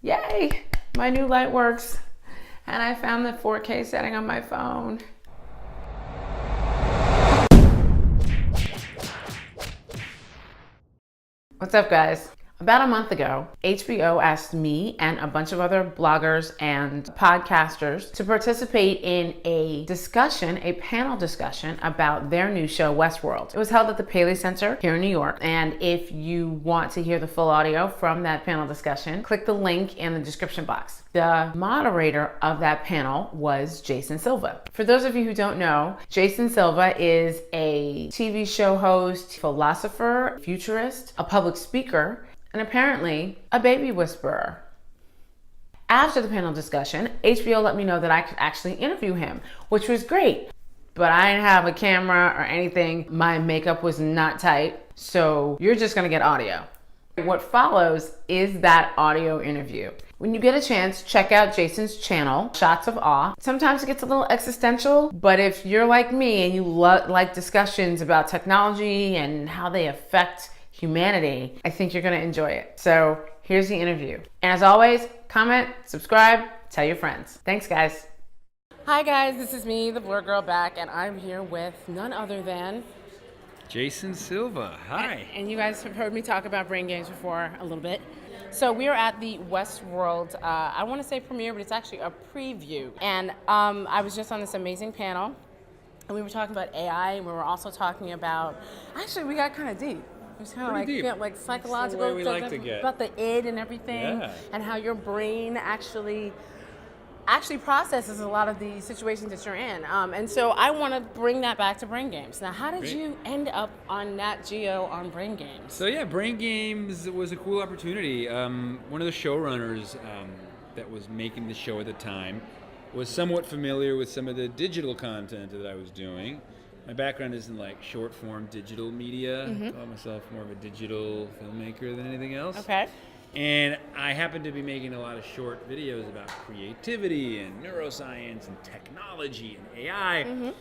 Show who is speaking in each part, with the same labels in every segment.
Speaker 1: Yay! My new light works. And I found the 4K setting on my phone. What's up, guys? About a month ago, HBO asked me and a bunch of other bloggers and podcasters to participate in a panel discussion about their new show, Westworld. It was held at the Paley Center here in New York. And if you want to hear the full audio from that panel discussion, click the link in the description box. The moderator of that panel was Jason Silva. For those of you who don't know, Jason Silva is a TV show host, philosopher, futurist, a public speaker, and apparently a baby whisperer. After the panel discussion, HBO let me know that I could actually interview him, which was great. But I didn't have a camera or anything. My makeup was not tight, so you're just gonna get audio. What follows is that audio interview. When you get a chance, check out Jason's channel, Shots of Awe. Sometimes it gets a little existential, but if you're like me and you like discussions about technology and how they affect humanity, I think you're gonna enjoy it. So here's the interview. And as always, comment, subscribe, tell your friends. Thanks, guys. Hi guys, this is me, the Blur Girl, back, and I'm here with none other than
Speaker 2: Jason Silva. Hi.
Speaker 1: And you guys have heard me talk about brain games before a little bit. So we are at the Westworld, I want to say premiere, but it's actually a preview. And I was just on this amazing panel, and we were talking about AI, and we were also talking about, actually we got kind of deep. It was kind of like,
Speaker 2: deep.
Speaker 1: Like psychological
Speaker 2: we
Speaker 1: stuff
Speaker 2: like to get.
Speaker 1: about the id and everything, and how your brain actually processes a lot of the situations that you're in. And so I want to bring that back to brain games. Now, how did you end up on Nat Geo on brain games?
Speaker 2: So yeah, brain games was a cool opportunity. One of the showrunners that was making the show at the time was somewhat familiar with some of the digital content that I was doing. My background is in like short form digital media. I call myself more of a digital filmmaker than anything else.
Speaker 1: Okay.
Speaker 2: And I happen to be making a lot of short videos about creativity and neuroscience and technology and AI.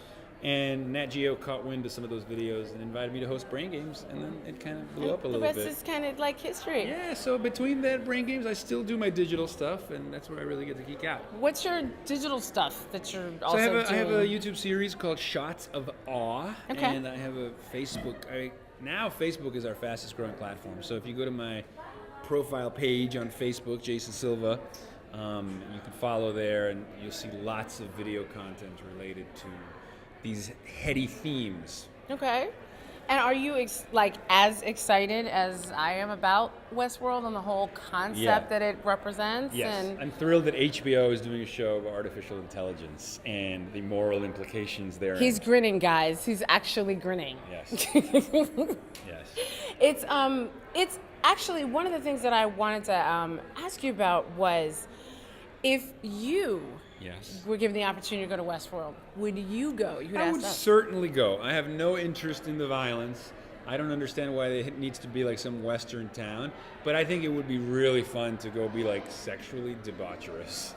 Speaker 2: And Nat Geo caught wind of some of those videos and invited me to host brain games, and then it kind of blew up a little bit.
Speaker 1: The rest is kind of like history.
Speaker 2: Yeah, so between that brain games, I still do my digital stuff, and that's where I really get to geek out.
Speaker 1: What's your digital stuff that you're also doing?
Speaker 2: I have a YouTube series called Shots of Awe, and I have a Facebook. Now Facebook is our fastest growing platform, so if you go to my profile page on Facebook, Jason Silva, you can follow there, and you'll see lots of video content related to these heady themes.
Speaker 1: Okay. And are you as excited as I am about Westworld and the whole concept that it represents?
Speaker 2: Yes,
Speaker 1: And
Speaker 2: I'm thrilled that HBO is doing a show of artificial intelligence and the moral implications there.
Speaker 1: He's grinning, guys. He's actually grinning.
Speaker 2: Yes.
Speaker 1: Yes. It's actually one of the things that I wanted to ask you about was if you were given the opportunity to go to Westworld, would you go?
Speaker 2: I would certainly go. I have no interest in the violence. I don't understand why it needs to be like some Western town, but I think it would be really fun to go be like sexually debaucherous.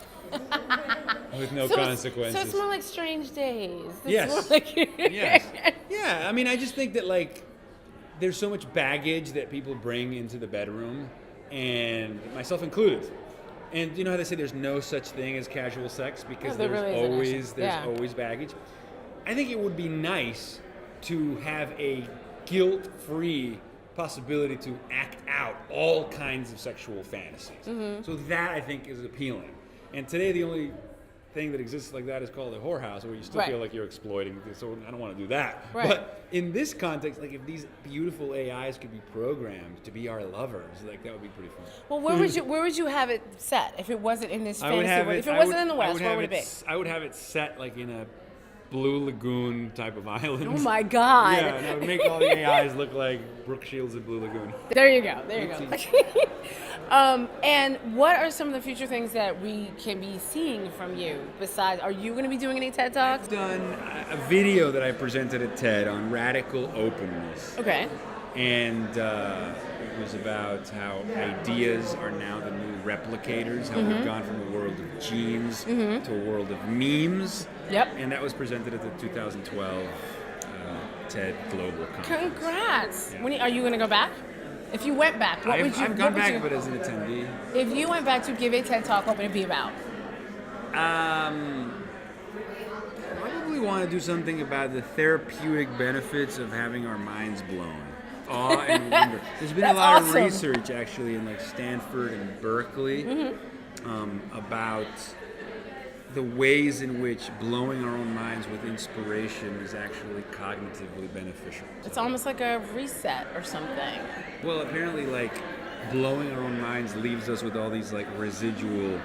Speaker 2: With no consequences.
Speaker 1: So it's more like Strange Days.
Speaker 2: Yes. Yes. Yeah, I mean, I just think that like there's so much baggage that people bring into the bedroom, and myself included. And you know how they say there's no such thing as casual sex because there's always baggage. I think it would be nice to have a guilt-free possibility to act out all kinds of sexual fantasies. So that I think is appealing. And today the only thing that exists like that is called a whorehouse, where you still feel like you're exploiting. So I don't want to do that.
Speaker 1: Right.
Speaker 2: But in this context, like if these beautiful AIs could be programmed to be our lovers, like that would be pretty fun.
Speaker 1: Well, where would you have it set if it wasn't in this fantasy world? If it wasn't in the West, where would it be?
Speaker 2: I would have it set like in a Blue Lagoon type of island.
Speaker 1: Oh my God!
Speaker 2: Yeah, and I would make all the AIs look like Brooke Shields in Blue Lagoon.
Speaker 1: There you go. And what are some of the future things that we can be seeing from you? Besides, are you going to be doing any TED Talks?
Speaker 2: I've done a video that I presented at TED on radical openness.
Speaker 1: Okay.
Speaker 2: And it was about how ideas are now the new replicators, how we've gone from a world of genes to a world of memes.
Speaker 1: Yep.
Speaker 2: And that was presented at the 2012 TED Global Conference.
Speaker 1: Congrats.
Speaker 2: Yeah.
Speaker 1: Are you going to go back?
Speaker 3: If you went back, what would you?
Speaker 2: I've gone back, but as an attendee.
Speaker 3: If you went back to give a TED Talk, what would it be about?
Speaker 2: Probably want to do something about the therapeutic benefits of having our minds blown. Awe and wonder. There's been a lot of research actually in like Stanford and Berkeley about the ways in which blowing our own minds with inspiration is actually cognitively beneficial.
Speaker 3: It's almost like a reset or something.
Speaker 2: Well, apparently, like blowing our own minds leaves us with all these like residual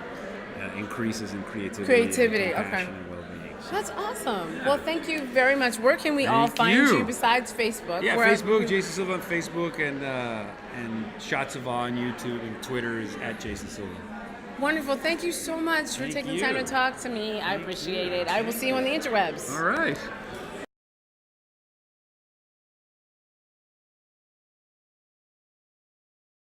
Speaker 2: increases in creativity, and
Speaker 3: okay.
Speaker 2: and well-being. So,
Speaker 3: That's awesome. Well, thank you very much. Where can we all find you besides Facebook?
Speaker 2: Yeah, Facebook, Jason Silva on Facebook, and Shots of Awe on YouTube, and Twitter is @JasonSilva.
Speaker 3: Wonderful. Thank you so much for taking time to talk to me. I appreciate it. I will see you on the interwebs.
Speaker 2: All right.